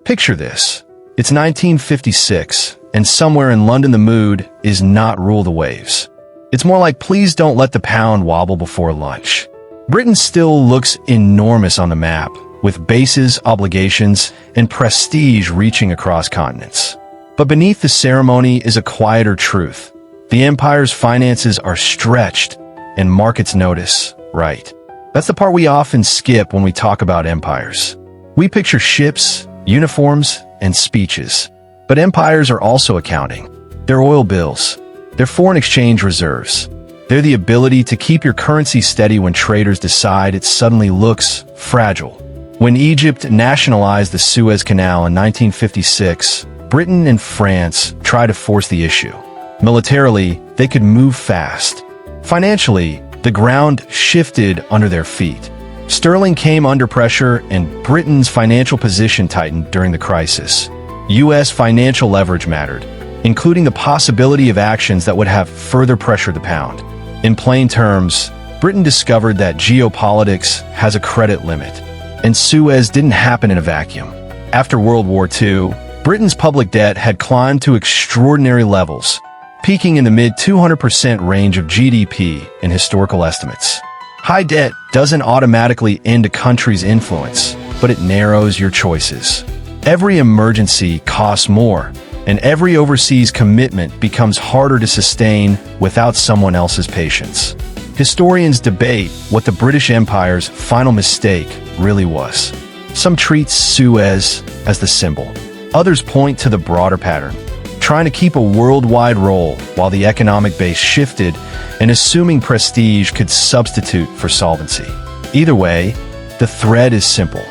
Picture this. It's 1956, and somewhere in London the mood is not rule the waves. It's more like please don't let the pound wobble before lunch. Britain still looks enormous on the map, with bases, obligations, and prestige reaching across continents. But beneath the ceremony is a quieter truth. The empire's finances are stretched, and markets notice, right? That's the part we often skip when we talk about empires. We picture ships, uniforms, and speeches. But empires are also accounting. They're oil bills. They're foreign exchange reserves. They're the ability to keep your currency steady when traders decide it suddenly looks fragile. When Egypt nationalized the Suez Canal in 1956, Britain and France tried to force the issue. Militarily, they could move fast. Financially, the ground shifted under their feet. Sterling came under pressure and Britain's financial position tightened during the crisis. U.S. financial leverage mattered, including the possibility of actions that would have further pressured the pound. In plain terms, Britain discovered that geopolitics has a credit limit, and Suez didn't happen in a vacuum. After World War II, Britain's public debt had climbed to extraordinary levels, peaking in the mid-200% range of GDP in historical estimates. High debt doesn't automatically end a country's influence, but it narrows your choices. Every emergency costs more, and every overseas commitment becomes harder to sustain without someone else's patience. Historians debate what the British Empire's final mistake really was. Some treat Suez as the symbol. Others point to the broader pattern, trying to keep a worldwide role while the economic base shifted and assuming prestige could substitute for solvency. Either way, the thread is simple.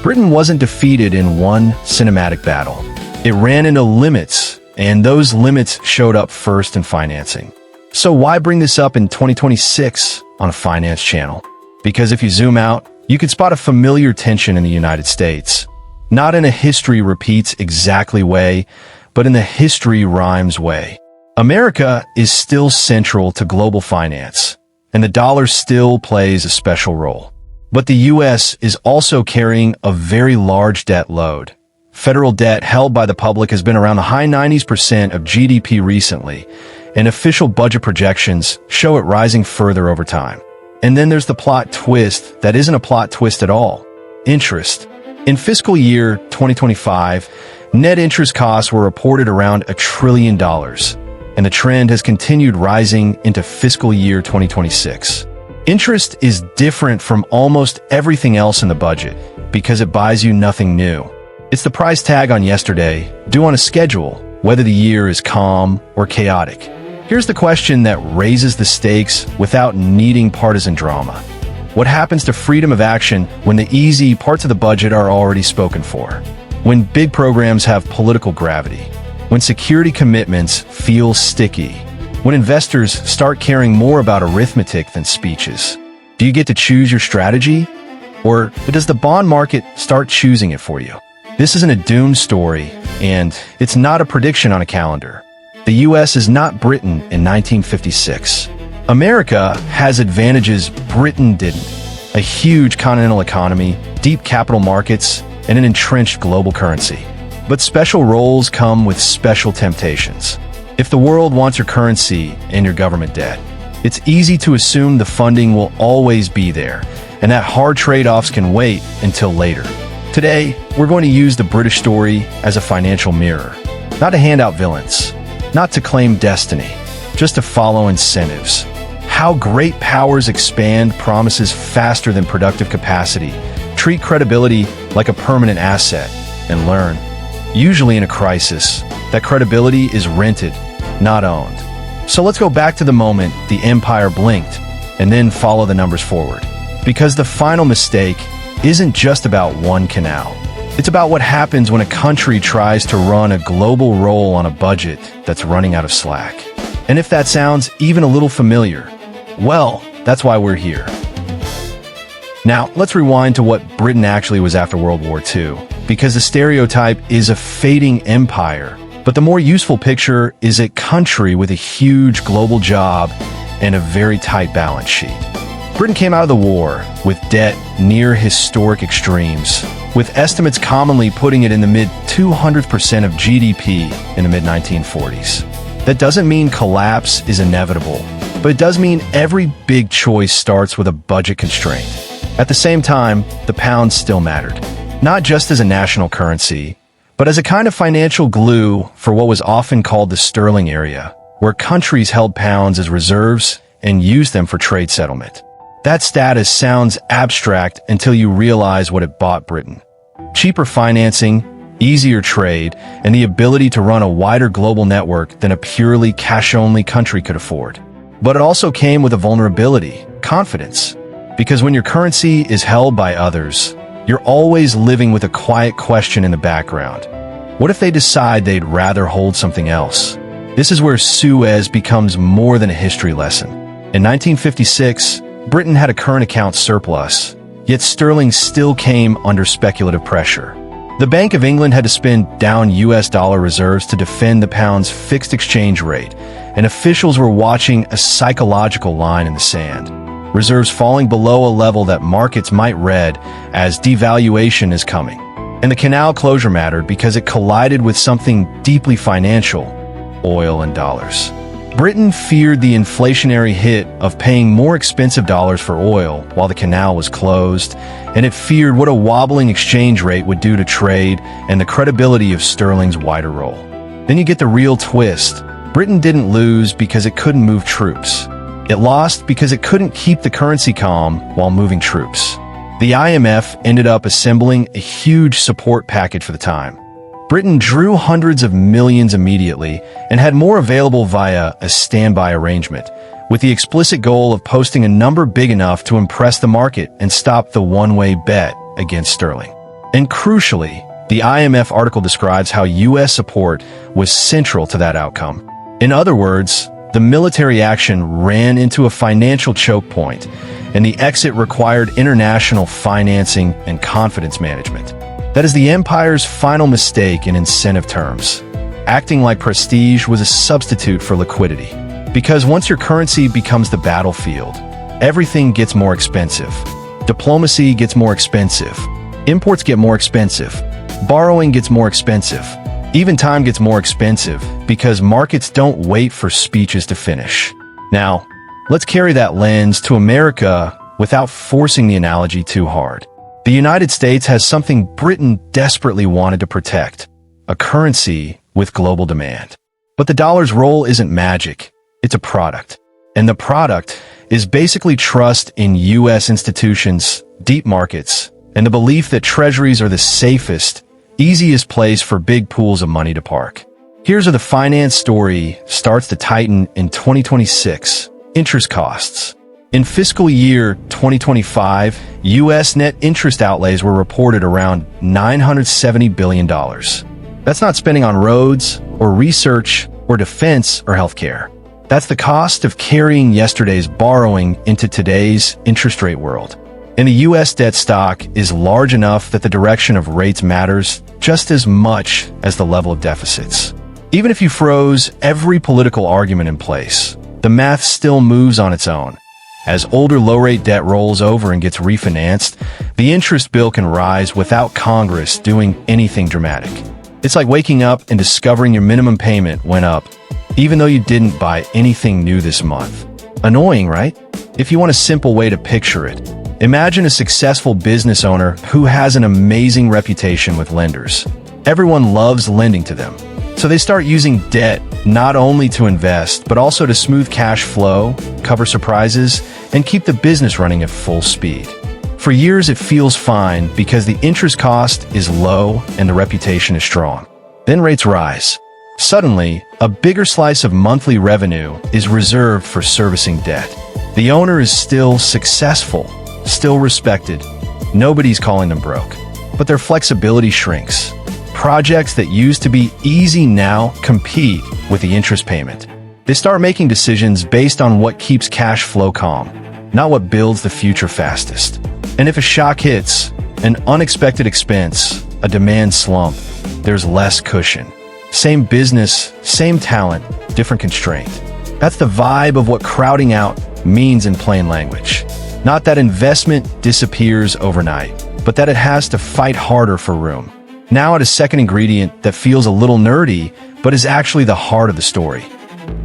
Britain wasn't defeated in one cinematic battle. It ran into limits, and those limits showed up first in financing. So why bring this up in 2026 on a finance channel? Because if you zoom out, you can spot a familiar tension in the United States. Not in a history repeats exactly way, but in the history rhymes way. America is still central to global finance, and the dollar still plays a special role. But the U.S. is also carrying a very large debt load. Federal debt held by the public has been around the high 90% of GDP recently, and official budget projections show it rising further over time. And then there's the plot twist that isn't a plot twist at all: interest. In fiscal year 2025, net interest costs were reported around $1 trillion, and the trend has continued rising into fiscal year 2026. Interest is different from almost everything else in the budget because it buys you nothing new. It's the price tag on yesterday, due on a schedule, whether the year is calm or chaotic. Here's the question that raises the stakes without needing partisan drama. What happens to freedom of action when the easy parts of the budget are already spoken for? When big programs have political gravity? When security commitments feel sticky? When investors start caring more about arithmetic than speeches? Do you get to choose your strategy? Or does the bond market start choosing it for you? This isn't a doom story, and it's not a prediction on a calendar. The U.S. is not Britain in 1956. America has advantages Britain didn't: a huge continental economy, deep capital markets, and an entrenched global currency. But special roles come with special temptations. If the world wants your currency and your government debt, it's easy to assume the funding will always be there, and that hard trade-offs can wait until later. Today, we're going to use the British story as a financial mirror, not to hand out villains, not to claim destiny, just to follow incentives. How great powers expand promises faster than productive capacity. Treat credibility like a permanent asset and learn. Usually in a crisis, that credibility is rented, not owned. So let's go back to the moment the empire blinked and then follow the numbers forward. Because the final mistake isn't just about one canal. It's about what happens when a country tries to run a global role on a budget that's running out of slack. And if that sounds even a little familiar, well, that's why we're here. Now, let's rewind to what Britain actually was after World War II, because the stereotype is a fading empire, but the more useful picture is a country with a huge global job and a very tight balance sheet. Britain came out of the war with debt near historic extremes, with estimates commonly putting it in the mid-200% of GDP in the mid-1940s. That doesn't mean collapse is inevitable, but it does mean every big choice starts with a budget constraint. At the same time, the pound still mattered, not just as a national currency, but as a kind of financial glue for what was often called the sterling area, where countries held pounds as reserves and used them for trade settlement. That status sounds abstract until you realize what it bought Britain. Cheaper financing, easier trade, and the ability to run a wider global network than a purely cash-only country could afford. But it also came with a vulnerability, confidence. Because when your currency is held by others, you're always living with a quiet question in the background. What if they decide they'd rather hold something else? This is where Suez becomes more than a history lesson. In 1956, Britain had a current account surplus, yet sterling still came under speculative pressure. The Bank of England had to spend down US dollar reserves to defend the pound's fixed exchange rate, and officials were watching a psychological line in the sand. Reserves falling below a level that markets might read as devaluation is coming. And the canal closure mattered because it collided with something deeply financial: oil and dollars. Britain feared the inflationary hit of paying more expensive dollars for oil while the canal was closed, and it feared what a wobbling exchange rate would do to trade and the credibility of sterling's wider role. Then you get the real twist. Britain didn't lose because it couldn't move troops. It lost because it couldn't keep the currency calm while moving troops. The IMF ended up assembling a huge support package for the time. Britain drew hundreds of millions immediately and had more available via a standby arrangement, with the explicit goal of posting a number big enough to impress the market and stop the one-way bet against sterling. And crucially, the IMF article describes how US support was central to that outcome. In other words, the military action ran into a financial choke point, and the exit required international financing and confidence management. That is the empire's final mistake in incentive terms. Acting like prestige was a substitute for liquidity. Because once your currency becomes the battlefield, everything gets more expensive. Diplomacy gets more expensive. Imports get more expensive. Borrowing gets more expensive. Even time gets more expensive because markets don't wait for speeches to finish. Now, let's carry that lens to America without forcing the analogy too hard. The United States has something Britain desperately wanted to protect: a currency with global demand. But the dollar's role isn't magic, it's a product. And the product is basically trust in US institutions, deep markets, and the belief that treasuries are the safest, easiest place for big pools of money to park. Here's where the finance story starts to tighten in 2026: interest costs. In fiscal year 2025, U.S. net interest outlays were reported around $970 billion. That's not spending on roads, or research, or defense, or healthcare. That's the cost of carrying yesterday's borrowing into today's interest rate world. And the U.S. debt stock is large enough that the direction of rates matters just as much as the level of deficits. Even if you froze every political argument in place, the math still moves on its own. As older low-rate debt rolls over and gets refinanced, the interest bill can rise without Congress doing anything dramatic. It's like waking up and discovering your minimum payment went up, even though you didn't buy anything new this month. Annoying, right? If you want a simple way to picture it, imagine a successful business owner who has an amazing reputation with lenders. Everyone loves lending to them. So they start using debt not only to invest, but also to smooth cash flow, cover surprises, and keep the business running at full speed. For years, it feels fine because the interest cost is low and the reputation is strong. Then rates rise. Suddenly, a bigger slice of monthly revenue is reserved for servicing debt. The owner is still successful, still respected. Nobody's calling them broke, but their flexibility shrinks. Projects that used to be easy now compete with the interest payment. They start making decisions based on what keeps cash flow calm, not what builds the future fastest. And if a shock hits, an unexpected expense, a demand slump, there's less cushion. Same business, same talent, different constraint. That's the vibe of what crowding out means in plain language. Not that investment disappears overnight, but that it has to fight harder for room. Now at a second ingredient that feels a little nerdy, but is actually the heart of the story.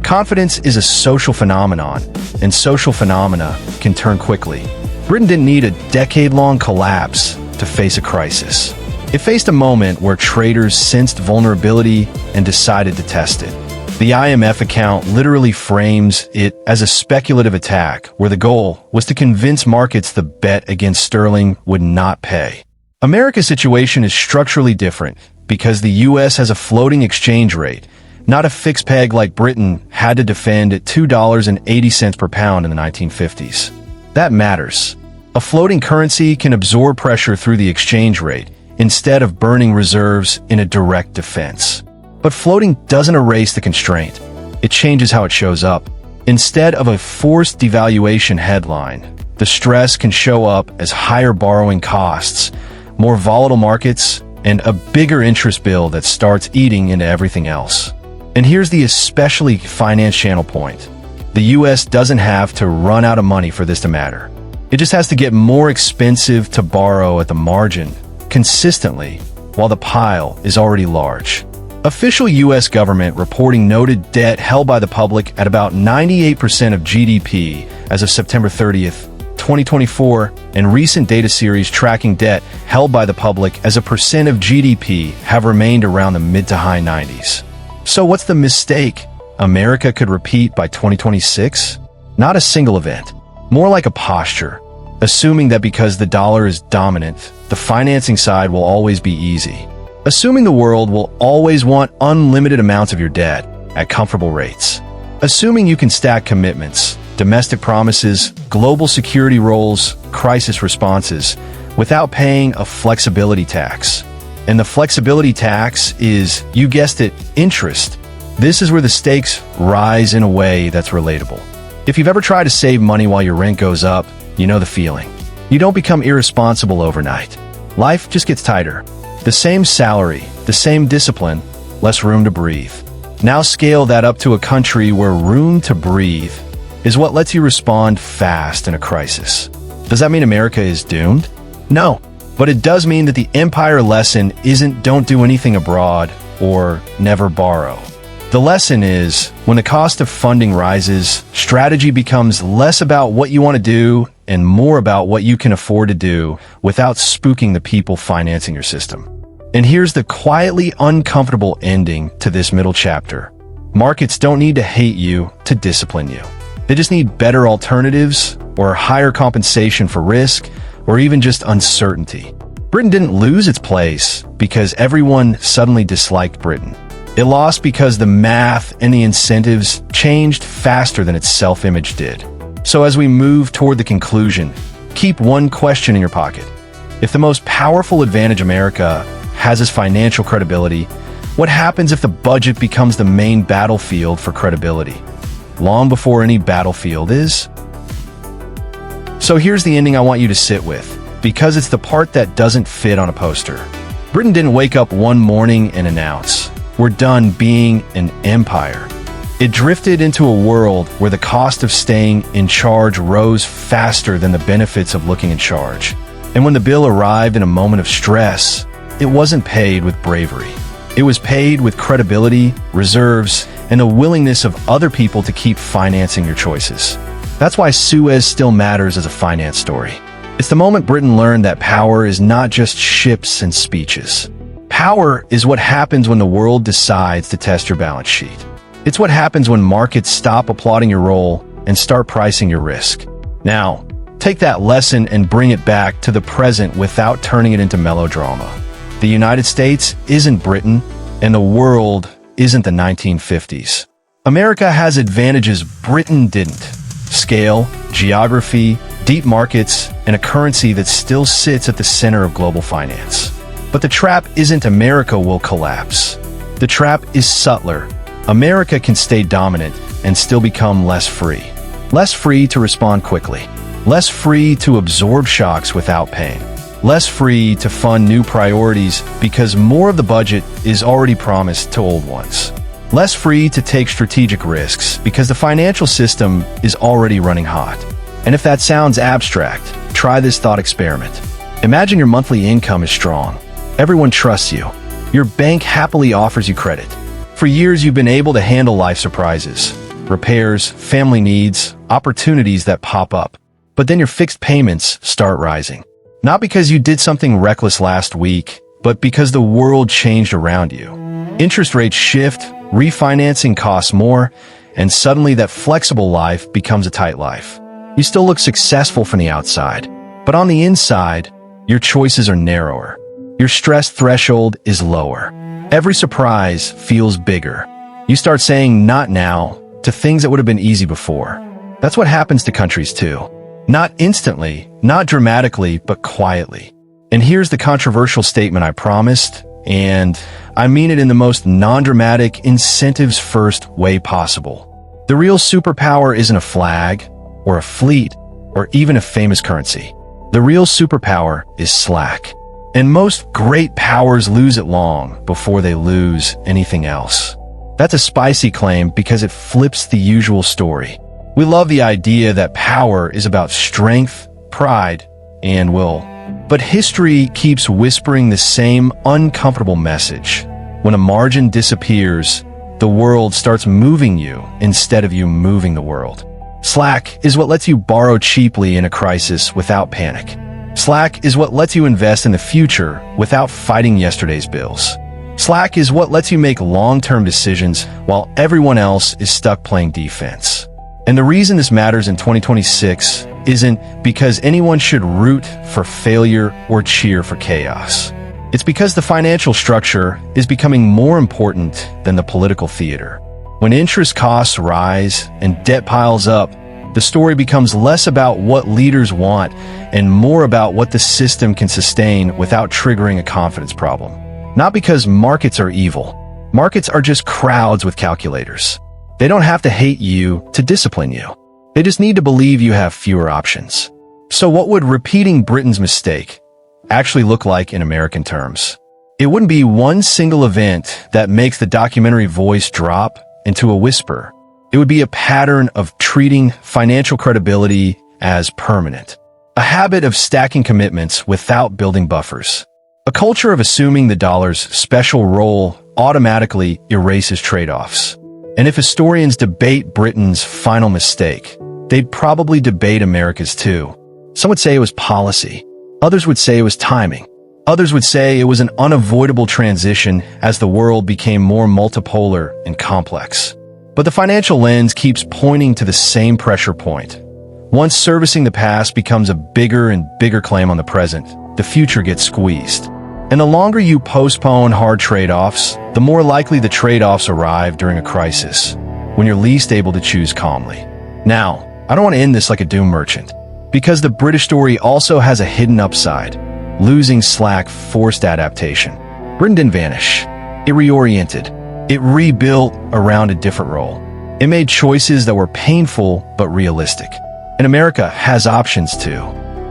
Confidence is a social phenomenon, and social phenomena can turn quickly. Britain didn't need a decade-long collapse to face a crisis. It faced a moment where traders sensed vulnerability and decided to test it. The IMF account literally frames it as a speculative attack, where the goal was to convince markets the bet against sterling would not pay. America's situation is structurally different because the US has a floating exchange rate, not a fixed peg like Britain had to defend at $2.80 per pound in the 1950s. That matters. A floating currency can absorb pressure through the exchange rate instead of burning reserves in a direct defense. But floating doesn't erase the constraint. It changes how it shows up. Instead of a forced devaluation headline, the stress can show up as higher borrowing costs, more volatile markets, and a bigger interest bill that starts eating into everything else. And here's the especially finance channel point. The US doesn't have to run out of money for this to matter. It just has to get more expensive to borrow at the margin, consistently, while the pile is already large. Official U.S. government reporting noted debt held by the public at about 98% of GDP as of September 30th, 2024, and recent data series tracking debt held by the public as a percent of GDP have remained around the mid to high 90s. So what's the mistake America could repeat by 2026? Not a single event, more like a posture, assuming that because the dollar is dominant, the financing side will always be easy. Assuming the world will always want unlimited amounts of your debt at comfortable rates. Assuming you can stack commitments, domestic promises, global security roles, crisis responses, without paying a flexibility tax. And the flexibility tax is, you guessed it, interest. This is where the stakes rise in a way that's relatable. If you've ever tried to save money while your rent goes up, you know the feeling. You don't become irresponsible overnight. Life just gets tighter. The same salary, the same discipline, less room to breathe. Now scale that up to a country where room to breathe is what lets you respond fast in a crisis. Does that mean America is doomed? No, but it does mean that the empire lesson isn't don't do anything abroad or never borrow. The lesson is, when the cost of funding rises, strategy becomes less about what you want to do and more about what you can afford to do without spooking the people financing your system. And here's the quietly uncomfortable ending to this middle chapter. Markets don't need to hate you to discipline you. They just need better alternatives or higher compensation for risk or even just uncertainty. Britain didn't lose its place because everyone suddenly disliked Britain. It lost because the math and the incentives changed faster than its self-image did. So as we move toward the conclusion, keep one question in your pocket. If the most powerful advantage America has is financial credibility, what happens if the budget becomes the main battlefield for credibility? Long before any battlefield is? So here's the ending I want you to sit with, because it's the part that doesn't fit on a poster. Britain didn't wake up one morning and announce, "We're done being an empire." It drifted into a world where the cost of staying in charge rose faster than the benefits of looking in charge. And when the bill arrived in a moment of stress, it wasn't paid with bravery. It was paid with credibility, reserves, and the willingness of other people to keep financing your choices. That's why Suez still matters as a finance story. It's the moment Britain learned that power is not just ships and speeches. Power is what happens when the world decides to test your balance sheet. It's what happens when markets stop applauding your role and start pricing your risk. Now, take that lesson and bring it back to the present without turning it into melodrama. The United States isn't Britain, and the world isn't the 1950s. America has advantages Britain didn't. Scale, geography, deep markets, and a currency that still sits at the center of global finance. But the trap isn't America will collapse. The trap is subtler. America can stay dominant and still become less free. Less free to respond quickly. Less free to absorb shocks without pain. Less free to fund new priorities because more of the budget is already promised to old ones. Less free to take strategic risks because the financial system is already running hot. And if that sounds abstract, try this thought experiment. Imagine your monthly income is strong. Everyone trusts you. Your bank happily offers you credit. For years, you've been able to handle life surprises, repairs, family needs, opportunities that pop up. But then your fixed payments start rising. Not because you did something reckless last week, but because the world changed around you. Interest rates shift, refinancing costs more, and suddenly that flexible life becomes a tight life. You still look successful from the outside, but on the inside, your choices are narrower. Your stress threshold is lower. Every surprise feels bigger. You start saying not now to things that would have been easy before. That's what happens to countries too. Not instantly, not dramatically, but quietly. And here's the controversial statement I promised, and I mean it in the most non-dramatic, incentives-first way possible. The real superpower isn't a flag, or a fleet, or even a famous currency. The real superpower is slack. And most great powers lose it long before they lose anything else. That's a spicy claim because it flips the usual story. We love the idea that power is about strength, pride, and will. But history keeps whispering the same uncomfortable message. When a margin disappears, the world starts moving you instead of you moving the world. Slack is what lets you borrow cheaply in a crisis without panic. Slack is what lets you invest in the future without fighting yesterday's bills. Slack is what lets you make long-term decisions while everyone else is stuck playing defense. And the reason this matters in 2026 isn't because anyone should root for failure or cheer for chaos. It's because the financial structure is becoming more important than the political theater. When interest costs rise and debt piles up, the story becomes less about what leaders want and more about what the system can sustain without triggering a confidence problem. Not because markets are evil. Markets are just crowds with calculators. They don't have to hate you to discipline you. They just need to believe you have fewer options. So what would repeating Britain's mistake actually look like in American terms? It wouldn't be one single event that makes the documentary voice drop into a whisper. It would be a pattern of treating financial credibility as permanent. A habit of stacking commitments without building buffers. A culture of assuming the dollar's special role automatically erases trade-offs. And if historians debate Britain's final mistake, they'd probably debate America's too. Some would say it was policy. Others would say it was timing. Others would say it was an unavoidable transition as the world became more multipolar and complex. But the financial lens keeps pointing to the same pressure point. Once servicing the past becomes a bigger and bigger claim on the present, the future gets squeezed. And the longer you postpone hard trade-offs, the more likely the trade-offs arrive during a crisis, when you're least able to choose calmly. Now, I don't want to end this like a doom merchant, because the British story also has a hidden upside. Losing slack forced adaptation. Britain didn't vanish. It reoriented. It rebuilt around a different role. It made choices that were painful but realistic. And America has options too.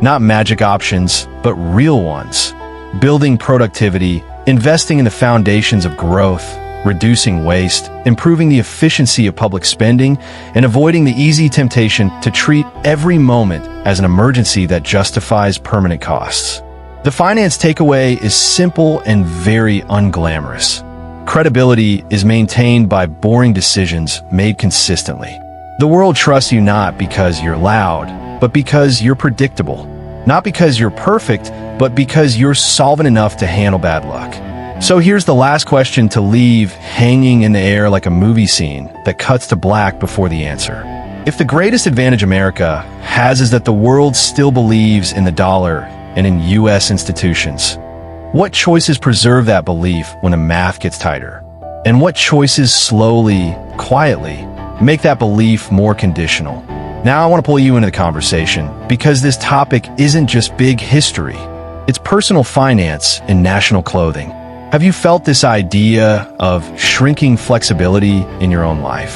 Not magic options, but real ones. Building productivity, investing in the foundations of growth, reducing waste, improving the efficiency of public spending, and avoiding the easy temptation to treat every moment as an emergency that justifies permanent costs. The finance takeaway is simple and very unglamorous. Credibility is maintained by boring decisions made consistently. The world trusts you not because you're loud, but because you're predictable. Not because you're perfect, but because you're solvent enough to handle bad luck. So here's the last question to leave hanging in the air like a movie scene that cuts to black before the answer. If the greatest advantage America has is that the world still believes in the dollar and in U.S. institutions, what choices preserve that belief when the math gets tighter? And what choices slowly, quietly, make that belief more conditional? Now I want to pull you into the conversation because this topic isn't just big history. It's personal finance and national clothing. Have you felt this idea of shrinking flexibility in your own life?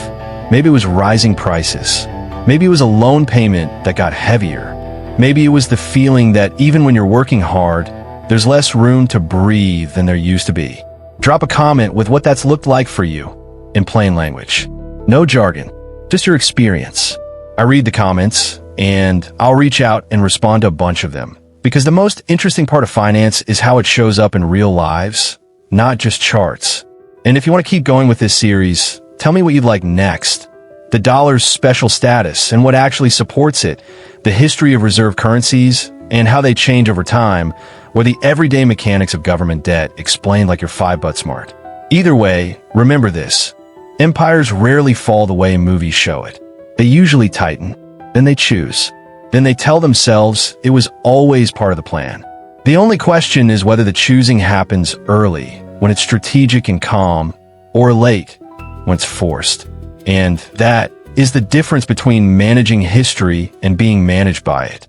Maybe it was rising prices. Maybe it was a loan payment that got heavier. Maybe it was the feeling that even when you're working hard, there's less room to breathe than there used to be. Drop a comment with what that's looked like for you, in plain language. No jargon, just your experience. I read the comments, and I'll reach out and respond to a bunch of them. Because the most interesting part of finance is how it shows up in real lives, not just charts. And if you want to keep going with this series, tell me what you'd like next. The dollar's special status and what actually supports it, the history of reserve currencies and how they change over time, or the everyday mechanics of government debt explained like you're 5 smart. Either way, remember this. Empires rarely fall the way movies show it. They usually tighten, then they choose. Then they tell themselves it was always part of the plan. The only question is whether the choosing happens early, when it's strategic and calm, or late, when it's forced. And that is the difference between managing history and being managed by it.